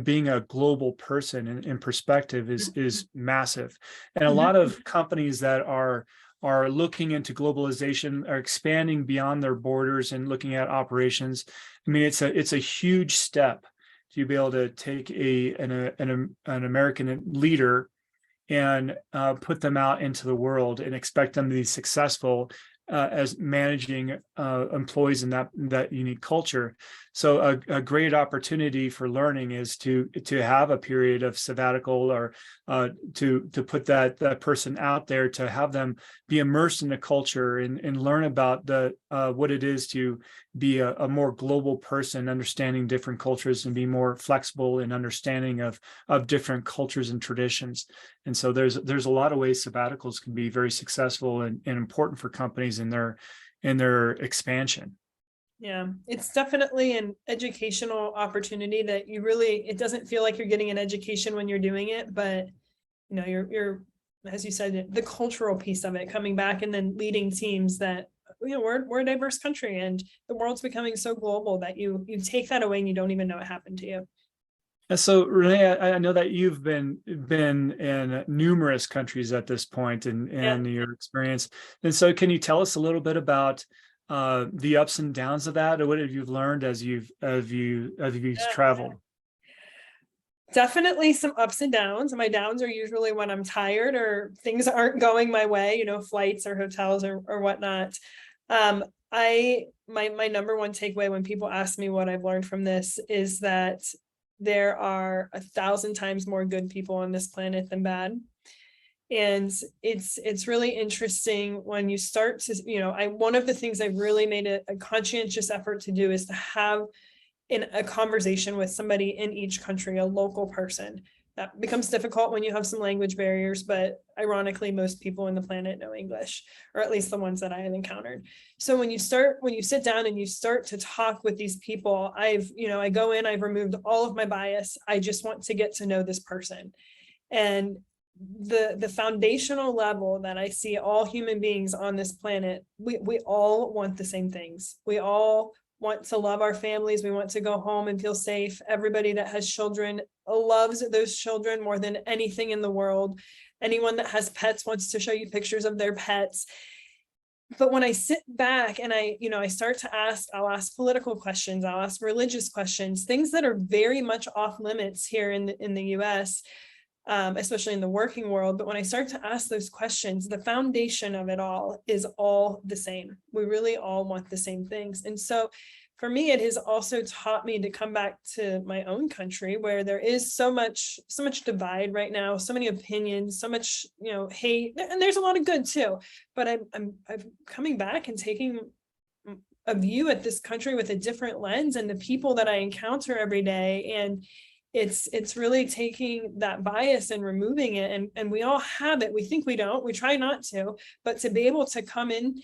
being a global person in perspective is massive. And a lot of companies that are looking into globalization, are expanding beyond their borders and looking at operations. I mean, it's a huge step to be able to take an American leader and put them out into the world and expect them to be successful as managing employees in that unique culture. So a great opportunity for learning is to have a period of sabbatical, or to put that person out there, to have them be immersed in the culture and learn about what it is to be a more global person, understanding different cultures and be more flexible in understanding of different cultures and traditions. And so there's a lot of ways sabbaticals can be very successful and important for companies in their expansion. Yeah, it's definitely an educational opportunity that it doesn't feel like you're getting an education when you're doing it, but you're, as you said, the cultural piece of it, coming back and then leading teams that, we're a diverse country, and the world's becoming so global that you take that away and you don't even know what happened to you. And so, Renee, I know that you've been in numerous countries at this point in your experience. And so can you tell us a little bit about the ups and downs of that, or what have you learned as you've traveled? Definitely some ups and downs. My downs are usually when I'm tired or things aren't going my way, flights or hotels or whatnot. My number one takeaway when people ask me what I've learned from this is that there are 1,000 times more good people on this planet than bad. And it's really interesting when you start to, one of the things I've really made a conscientious effort to do is to have a conversation with somebody in each country, a local person, That becomes difficult when you have some language barriers, but ironically, most people on the planet know English, or at least the ones that I have encountered. So when you sit down and you start to talk with these people, I go in, I've removed all of my bias. I just want to get to know this person. And the foundational level that I see all human beings on this planet, we all want the same things. We all want to love our families. We want to go home and feel safe. Everybody that has children loves those children more than anything in the world. Anyone that has pets wants to show you pictures of their pets. But when I sit back and I start to I'll ask political questions, I'll ask religious questions, things that are very much off limits here in the US, especially in the working world. But when I start to ask those questions, the foundation of it all is all the same. We really all want the same things. And so for me, it has also taught me to come back to my own country, where there is so much divide right now, so many opinions, so much, hate, and there's a lot of good too. But I'm coming back and taking a view at this country with a different lens, and the people that I encounter every day. And it's really taking that bias and removing it. And we all have it. We think we don't, we try not to, but to be able to come in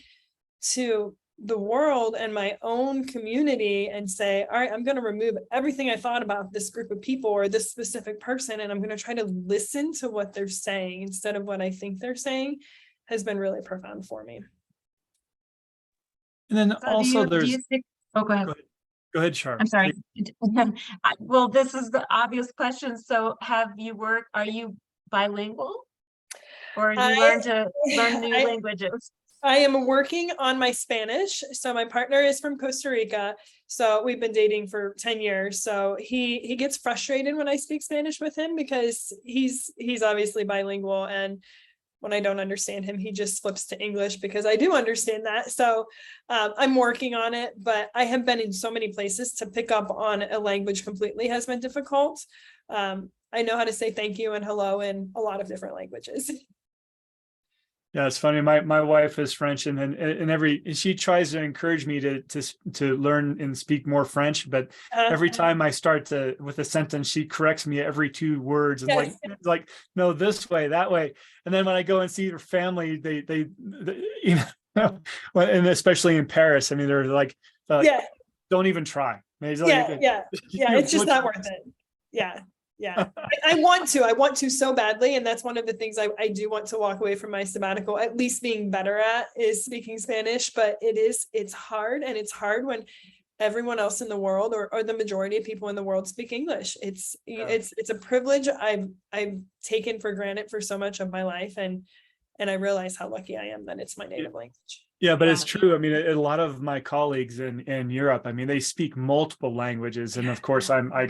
to the world and my own community and say, all right, I'm going to remove everything I thought about this group of people or this specific person, and I'm going to try to listen to what they're saying instead of what I think they're saying, has been really profound for me. And then So also do you think, oh, go ahead. Go ahead, Char. I'm sorry. Well, this is the obvious question. So are you bilingual, or you learn new languages? I am working on my Spanish. So my partner is from Costa Rica. So we've been dating for 10 years. So he gets frustrated when I speak Spanish with him, because he's obviously bilingual. And when I don't understand him, he just flips to English, because I do understand that. So I'm working on it, but I have been in so many places to pick up on a language completely has been difficult. I know how to say thank you and hello in a lot of different languages. Yeah, it's funny. My wife is French, and she tries to encourage me to learn and speak more French. But every time I start with a sentence, she corrects me every 2 words and like no, this way, that way. And then when I go and see her family, they and especially in Paris, I mean, they're like, don't even try. It's just not worth it. Yeah. I want to so badly. And that's one of the things I do want to walk away from my sabbatical, at least being better at, is speaking Spanish. But it's hard. And it's hard when everyone else in the world, or the majority of people in the world, speak English. It's a privilege I've taken for granted for so much of my life. And I realize how lucky I am that it's my native language. Yeah, but it's true. I mean, a lot of my colleagues in Europe, I mean, they speak multiple languages. And of course I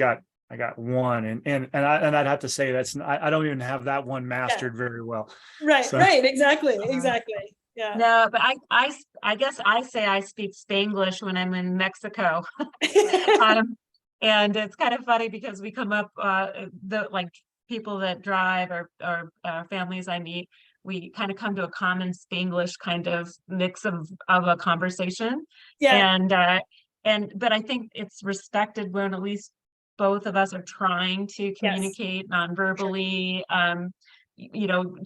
got one, and I'd have to say I don't even have that one mastered very well. Right, exactly. Yeah. No, but I guess I say I speak Spanglish when I'm in Mexico. And it's kind of funny because we come up the people that drive or families I meet, we kind of come to a common Spanglish kind of mix of a conversation. Yeah. But I think it's respected when at least both of us are trying to communicate non-verbally,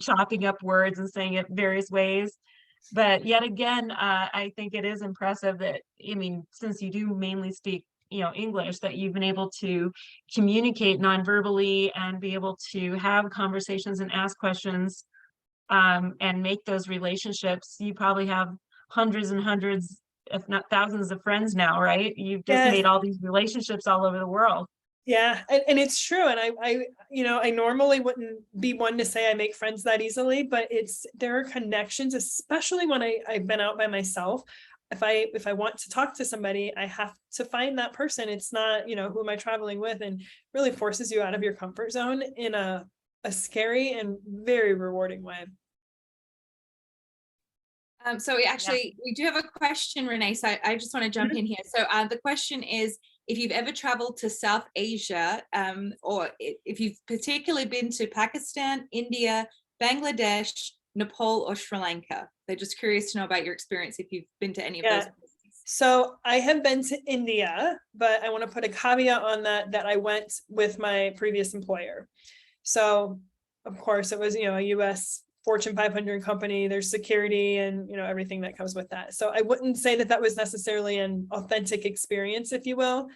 chopping up words and saying it various ways. But yet again, I think it is impressive that, I mean, since you do mainly speak, English, that you've been able to communicate non-verbally and be able to have conversations and ask questions and make those relationships. You probably have hundreds and hundreds, if not thousands of friends now, right? You've just made all these relationships all over the world. Yeah, and it's true. And I normally wouldn't be one to say I make friends that easily, but there are connections, especially when I've been out by myself. If I want to talk to somebody, I have to find that person. It's not, who am I traveling with, and really forces you out of your comfort zone in a scary and very rewarding way. So we do have a question, Renee. So I just want to jump in here. So the question is, if you've ever traveled to South Asia, or if you've particularly been to Pakistan, India, Bangladesh, Nepal, or Sri Lanka. They're just curious to know about your experience if you've been to any of those places. So I have been to India, but I want to put a caveat on that I went with my previous employer. So of course it was, a US Fortune 500 company, there's security and, everything that comes with that. So I wouldn't say that was necessarily an authentic experience, if you will.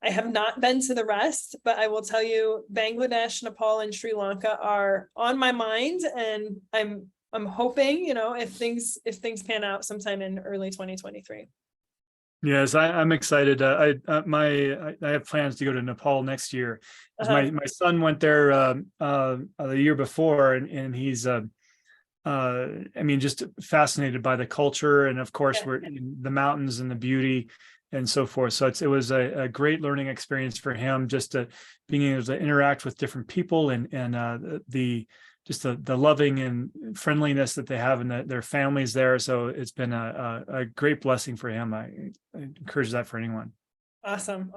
I have not been to the rest, but I will tell you, Bangladesh, Nepal, and Sri Lanka are on my mind, and I'm hoping, if things pan out sometime in early 2023. Yes, I'm excited. I have plans to go to Nepal next year. 'Cause my son went there the year before, and he's just fascinated by the culture, and of course we're in the mountains and the beauty and so forth. So it was a great learning experience for him, just being able to interact with different people and the loving and friendliness that they have and their families there. So it's been a great blessing for him. I encourage that for anyone. Awesome.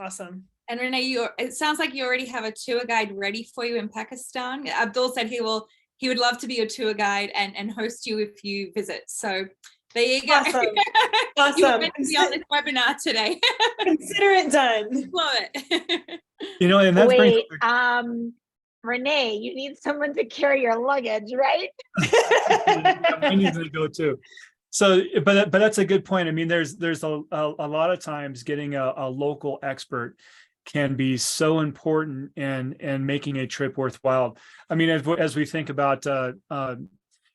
And Renee, it sounds like you already have a tour guide ready for you in Pakistan. Abdul said he would love to be your tour guide and host you if you visit. So there you go. Awesome. You're meant to be on this webinar today. Consider it done. Love it. And that's Wait, Renee, you need someone to carry your luggage, right? We need to go too. So, but that's a good point. I mean, there's a lot of times getting a local expert can be so important in making a trip worthwhile. I mean, as we think about,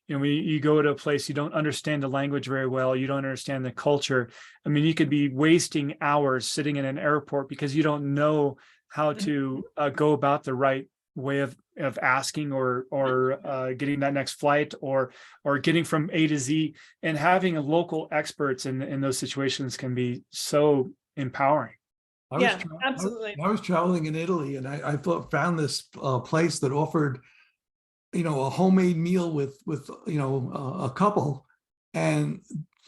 you go to a place, you don't understand the language very well, you don't understand the culture. I mean, you could be wasting hours sitting in an airport because you don't know how to go about the right way of asking or getting that next flight or getting from A to Z. And having a local experts in those situations can be so empowering. Absolutely. I was traveling in Italy, and I found this place that offered, a homemade meal with a couple, and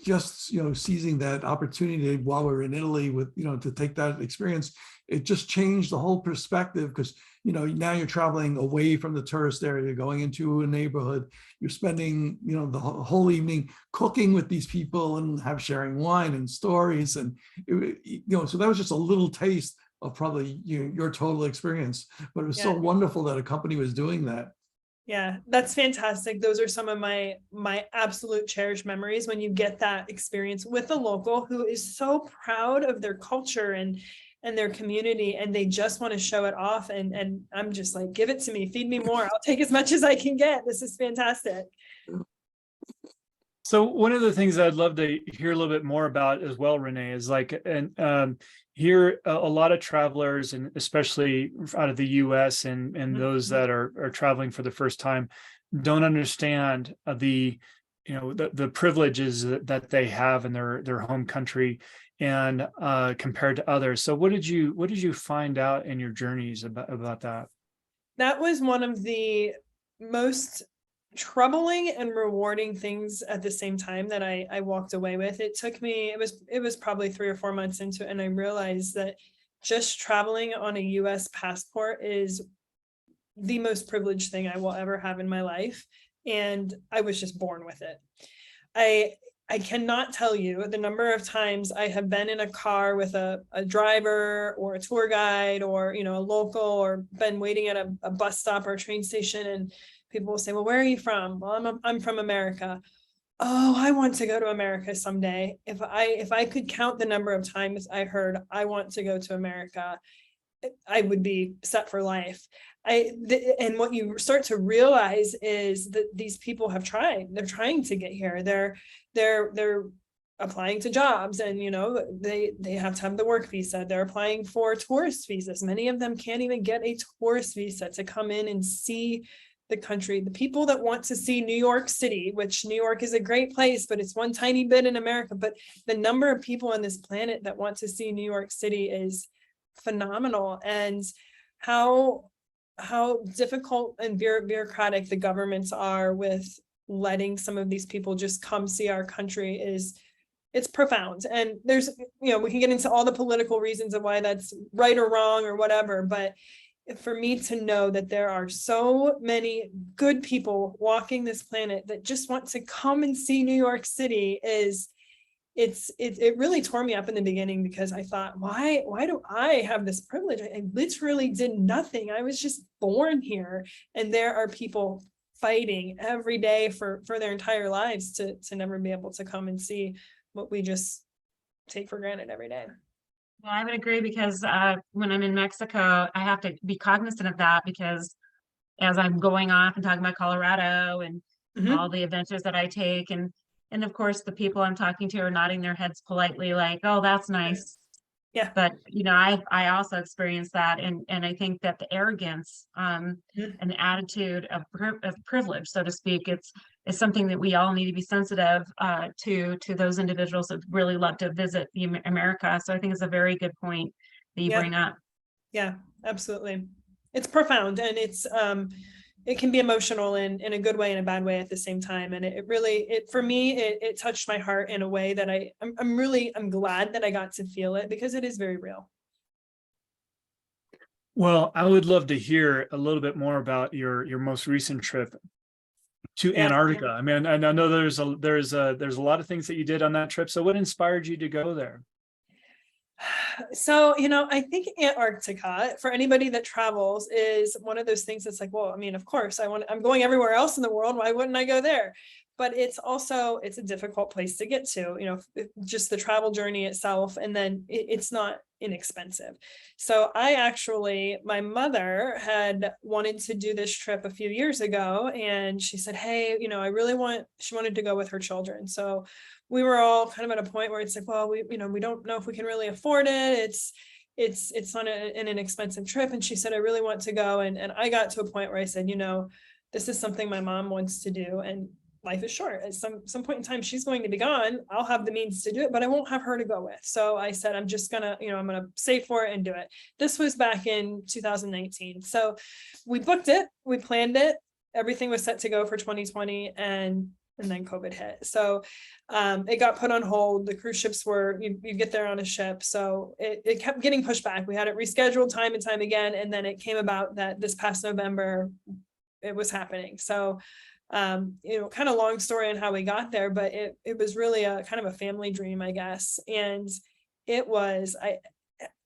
just seizing that opportunity while we were in Italy with to take that experience. It just changed the whole perspective, because now you're traveling away from the tourist area, going into a neighborhood, you're spending the whole evening cooking with these people and sharing wine and stories, and so that was just a little taste of probably your total experience. But it was so wonderful that a company was doing that. Yeah, that's fantastic. Those are some of my absolute cherished memories, when you get that experience with a local who is so proud of their culture and their community, and they just want to show it off. And I'm just like, give it to me, feed me more. I'll take as much as I can get. This is fantastic. So one of the things I'd love to hear a little bit more about as well, Renee, is here a lot of travelers, and especially out of the US and those that are traveling for the first time, don't understand the privileges that they have in their home country and compared to others. So what did you find out in your journeys about that? That was one of the most troubling and rewarding things at the same time that I walked away with. It took me, it was probably 3 or 4 months into it, and I realized that just traveling on a US passport is the most privileged thing I will ever have in my life, and I was just born with it. I cannot tell you the number of times I have been in a car with a driver or a tour guide or a local, or been waiting at a bus stop or a train station, and people will say, well, where are you from? Well, I'm from America. Oh, I want to go to America someday. If I could count the number of times I heard, I want to go to America, I would be set for life. And what you start to realize is that these people have tried. They're trying to get here. They're applying to jobs, and they have to have the work visa. They're applying for tourist visas. Many of them can't even get a tourist visa to come in and see the country. The people that want to see New York City, which New York is a great place, but it's one tiny bit in America. But the number of people on this planet that want to see New York City is phenomenal. And how difficult and bureaucratic the governments are with letting some of these people just come see our country it's profound. And there's, we can get into all the political reasons of why that's right or wrong or whatever, but for me to know that there are so many good people walking this planet that just want to come and see New York City it really tore me up in the beginning, because I thought, why do I have this privilege? I literally did nothing. I was just born here, and there are people fighting every day for their entire lives to never be able to come and see what we just take for granted every day. Yeah, I would agree, because when I'm in Mexico, I have to be cognizant of that, because as I'm going off and talking about Colorado and all the adventures that I take, and of course the people I'm talking to are nodding their heads politely like, oh, that's nice. Yeah. But I also experienced that, and I think that the arrogance and the attitude of privilege, so to speak, it's something that we all need to be sensitive to those individuals that really love to visit America. So I think it's a very good point that you bring up. Yeah, absolutely. It's profound, and it can be emotional in a good way and a bad way at the same time. And it really, for me, it touched my heart in a way that I'm glad that I got to feel it, because it is very real. Well, I would love to hear a little bit more about your most recent trip to Antarctica. I mean, I know there's a lot of things that you did on that trip. So what inspired you to go there? So, I think Antarctica, for anybody that travels, is one of those things that's like, well, I mean, of course I'm going everywhere else in the world. Why wouldn't I go there? But it's a difficult place to get to, just the travel journey itself. And then it's not inexpensive. So my mother had wanted to do this trip a few years ago, and she said, hey, she wanted to go with her children. So we were all kind of at a point where it's like, well, we don't know if we can really afford it. It's not an inexpensive trip. And she said, I really want to go. And I got to a point where I said, this is something my mom wants to do, and life is short. At some point in time, she's going to be gone. I'll have the means to do it, but I won't have her to go with. So I said, I'm just gonna, I'm gonna save for it and do it. This was back in 2019. So we booked it, we planned it, everything was set to go for 2020, and then COVID hit. So it got put on hold. The cruise ships you get there on a ship. So it kept getting pushed back. We had it rescheduled time and time again. And then it came about that this past November, it was happening. So kind of long story on how we got there, but it was really a kind of a family dream, I guess. And it was,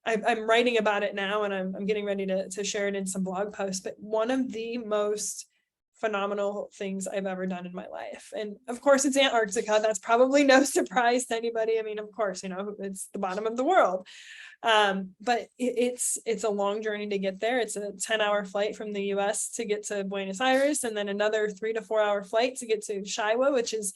I'm writing about it now, and I'm getting ready to share it in some blog posts, but one of the most phenomenal things I've ever done in my life. And of course it's Antarctica. That's probably no surprise to anybody. I mean, of course, it's the bottom of the world. But it's a long journey to get there. It's a 10-hour flight from the US to get to Buenos Aires, and then another 3 to 4 hour flight to get to Shiwa, which is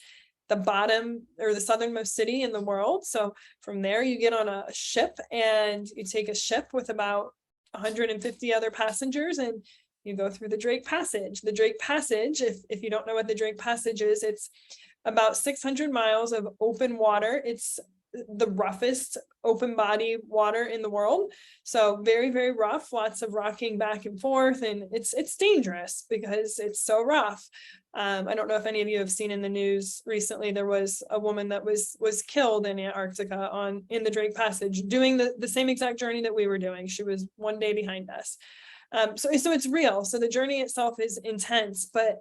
the bottom or the southernmost city in the world. So from there you get on a ship, and you take a ship with about 150 other passengers, and you go through the Drake Passage. The Drake Passage, if you don't know what the Drake Passage is, it's about 600 miles of open water. It's the roughest open body water in the world. So very, very rough, lots of rocking back and forth. And it's dangerous because it's so rough. I don't know if any of you have seen in the news recently, there was a woman that was killed in Antarctica in the Drake Passage doing the same exact journey that we were doing. She was one day behind us. So it's real. So the journey itself is intense, but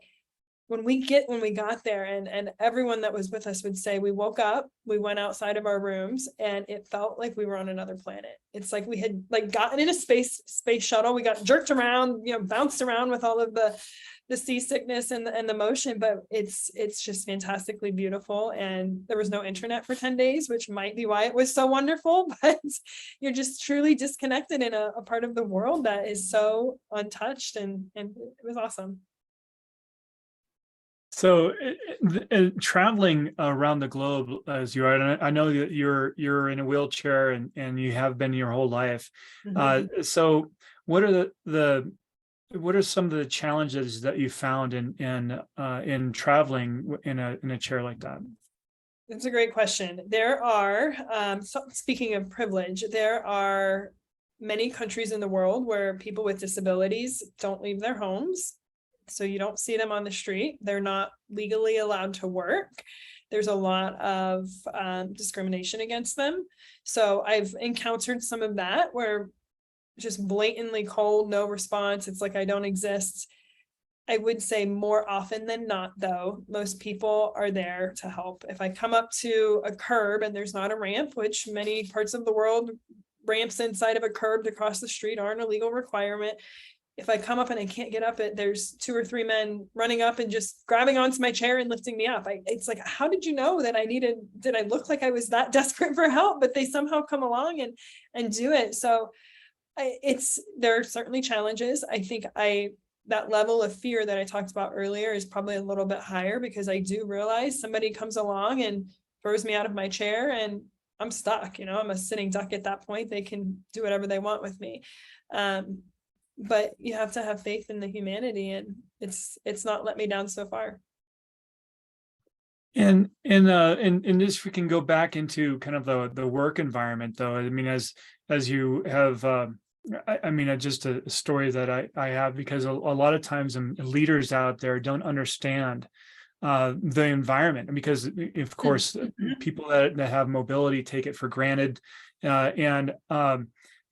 when we got there, and everyone that was with us would say, we woke up, we went outside of our rooms, and it felt like we were on another planet. It's like we had gotten in a space shuttle. We got jerked around, bounced around with all of the seasickness and the motion, but it's just fantastically beautiful. And there was no internet for 10 days, which might be why it was so wonderful, but you're just truly disconnected in a part of the world that is so untouched, and it was awesome. So traveling around the globe as you are, and I know that you're in a wheelchair and you have been your whole life. Mm-hmm. So what are some of the challenges that you found in traveling in a chair like that? That's a great question. There are, speaking of privilege, there are many countries in the world where people with disabilities don't leave their homes. So you don't see them on the street. They're not legally allowed to work. There's a lot of discrimination against them. So I've encountered some of that where just blatantly cold, no response. It's like I don't exist. I would say more often than not, though, most people are there to help. If I come up to a curb and there's not a ramp, which many parts of the world, ramps inside of a curb to cross the street aren't a legal requirement. If I come up and I can't get up it, there's 2 or 3 men running up and just grabbing onto my chair and lifting me up. It's like, how did you know that did I look like I was that desperate for help? But they somehow come along and do it. So there are certainly challenges. I think that level of fear that I talked about earlier is probably a little bit higher, because I do realize somebody comes along and throws me out of my chair and I'm stuck, I'm a sitting duck at that point. They can do whatever they want with me. But you have to have faith in the humanity, and it's not let me down so far. And this, we can go back into kind of the work environment, though. I mean, as you have, I mean, just a story that I have, because a lot of times leaders out there don't understand the environment, because of course people that have mobility take it for granted, and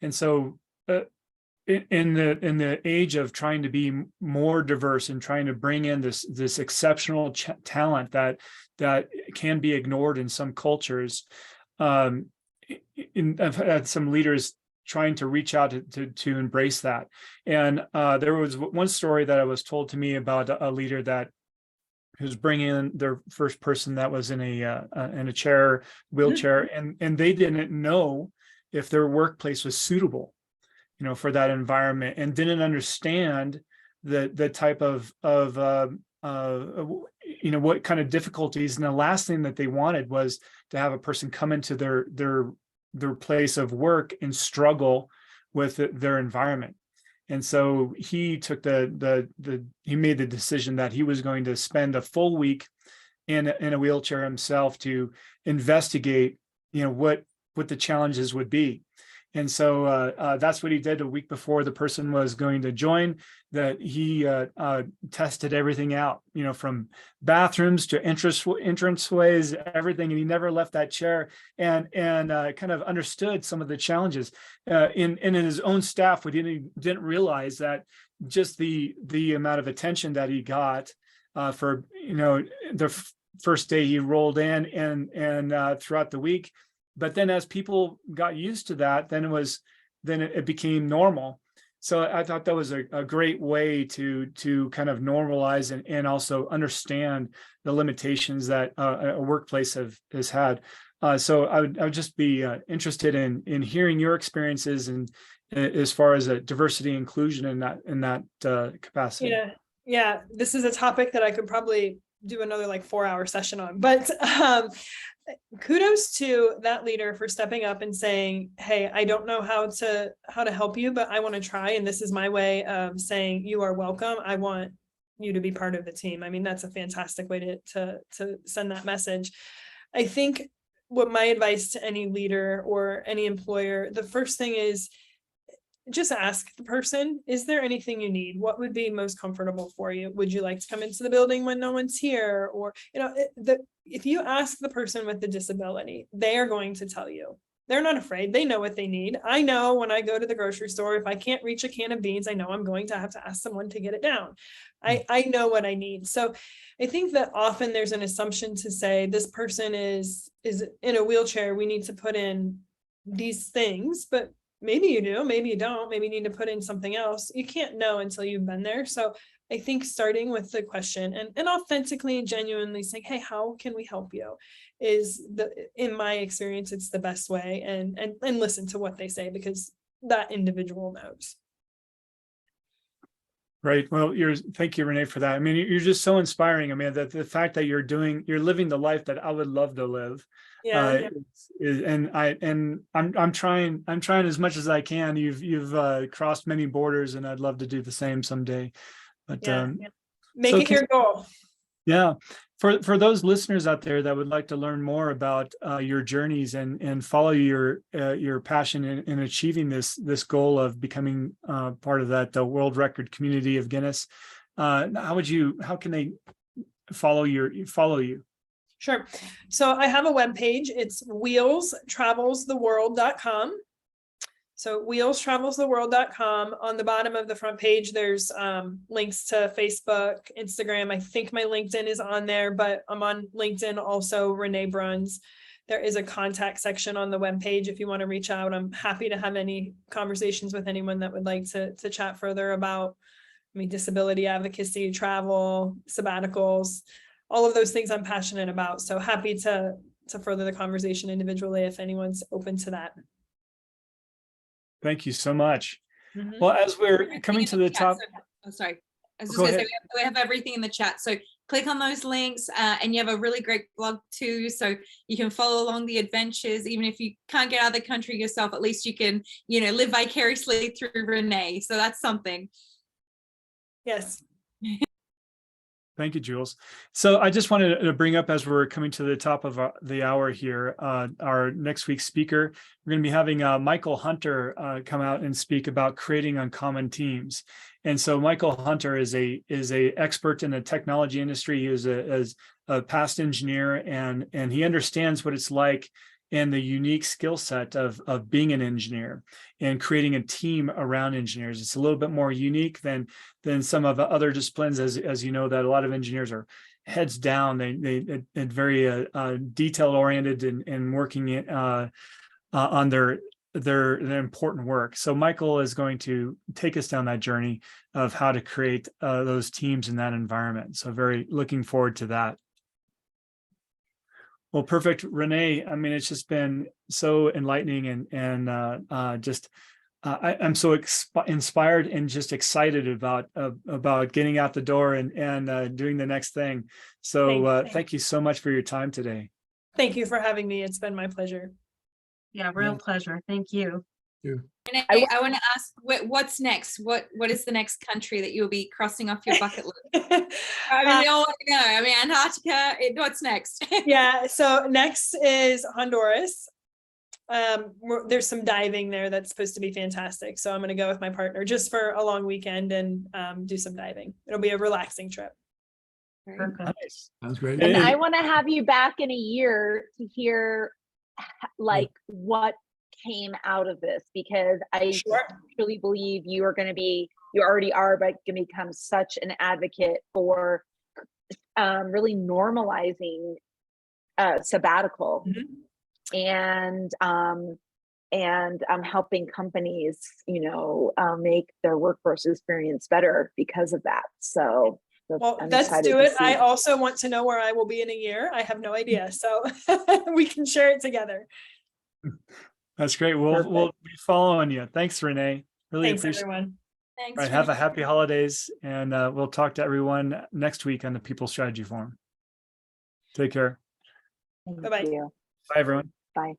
so in the age of trying to be more diverse and trying to bring in this exceptional talent that can be ignored in some cultures, I've had some leaders trying to reach out to embrace that. And there was one story that was told to me about a leader that was bringing in their first person that was in a wheelchair, and they didn't know if their workplace was suitable, for that environment, and didn't understand the type of what kind of difficulties. And the last thing that they wanted was to have a person come into their place of work and struggle with their environment. And so he took he made the decision that he was going to spend a full week in a wheelchair himself to investigate, what the challenges would be. And so that's what he did. A week before the person was going to join, that he tested everything out, from bathrooms to entranceways, everything. And he never left that chair, and kind of understood some of the challenges. In his own staff, we didn't realize that just the amount of attention that he got for, the first day he rolled in, and throughout the week. But then as people got used to that, then it became normal. So I thought that was a great way to kind of normalize and also understand the limitations that a workplace has had. So I would just be interested in hearing your experiences, and as far as diversity and inclusion in that capacity. Yeah. This is a topic that I could probably do another 4-hour session on, but kudos to that leader for stepping up and saying, hey, I don't know how to help you, but I want to try. And this is my way of saying you are welcome. I want you to be part of the team. I mean, that's a fantastic way to send that message. I think what my advice to any leader or any employer, the first thing is just ask the person, is there anything you need? What would be most comfortable for you? Would you like to come into the building when no one's here? Or, if you ask the person with the disability, they are going to tell you. They're not afraid. They know what they need. I know when I go to the grocery store, if I can't reach a can of beans, I know I'm going to have to ask someone to get it down. I know what I need. So I think that often there's an assumption to say this person is in a wheelchair. We need to put in these things, but maybe you do, maybe you don't, maybe you need to put in something else. You can't know until you've been there. So I think starting with the question and authentically and genuinely saying, hey, how can we help you, is in my experience, it's the best way, and listen to what they say, because that individual knows. Right. Well, thank you, Renee, for that. I mean, you're just so inspiring. I mean, that the fact that you're living the life that I would love to live. Yeah. I'm trying as much as I can. You've crossed many borders, and I'd love to do the same someday. But make it your goal. Yeah. For those listeners out there that would like to learn more about your journeys and follow your passion in achieving this goal of becoming part of that world record community of Guinness, how can they follow you? Sure. So I have a webpage. It's wheelstravelstheworld.com. So wheelstravelstheworld.com. On the bottom of the front page, there's links to Facebook, Instagram. I think my LinkedIn is on there, but I'm on LinkedIn also, Renee Bruns. There is a contact section on the webpage if you want to reach out. I'm happy to have any conversations with anyone that would like to chat further about, disability advocacy, travel, sabbaticals, all of those things I'm passionate about. So happy to further the conversation individually if anyone's open to that. Thank you so much. Mhm. Well, as we're coming In to the chat, top, I'm sorry. I was just Go going to say, ahead. we have everything in the chat. So click on those links and you have a really great blog too. So you can follow along the adventures. Even if you can't get out of the country yourself, at least you can, live vicariously through Renee. So that's something. Yes. thank you, Jules. So I just wanted to bring up, as we're coming to the top of the hour here, our next week's speaker. We're going to be having Michael Hunter come out and speak about creating uncommon teams. And so Michael Hunter is a expert in the technology industry. He is a past engineer, and he understands what it's like and the unique skill set of being an engineer and creating a team around engineers. It's a little bit more unique than some of the other disciplines, as you know, that a lot of engineers are heads down. They very detail oriented and working on their important work. So Michael is going to take us down that journey of how to create those teams in that environment. So very looking forward to that. Well, perfect, Renee. It's just been so enlightening and just I'm so inspired and just excited about getting out the door and doing the next thing. So thank you so much for your time today. Thank you for having me. It's been my pleasure. Yeah, real pleasure. Thank you. Renee, I want to ask, what's next? What is the next country that you'll be crossing off your bucket list? We all want to know. Antarctica. What's next? Yeah. So next is Honduras. There's some diving there that's supposed to be fantastic. So I'm going to go with my partner just for a long weekend and do some diving. It'll be a relaxing trip. Perfect. Nice. Sounds great. And I want to have you back in a year to hear what came out of this, because I Sure. truly believe you already are, but going to become such an advocate for really normalizing sabbatical and helping companies, make their workforce experience better because of that. So Well, I'm let's excited do to it. I see. also want to know where I will be in a year. I have no idea. So we can share it together. That's great. We'll be following you. Thanks, Renee. Really Thanks, appreciate it. everyone. Thanks. All right, have a Renee. happy holidays, and we'll talk to everyone next week on the People Strategy Forum. Take care. Thank Bye-bye. you. Bye, everyone. Bye.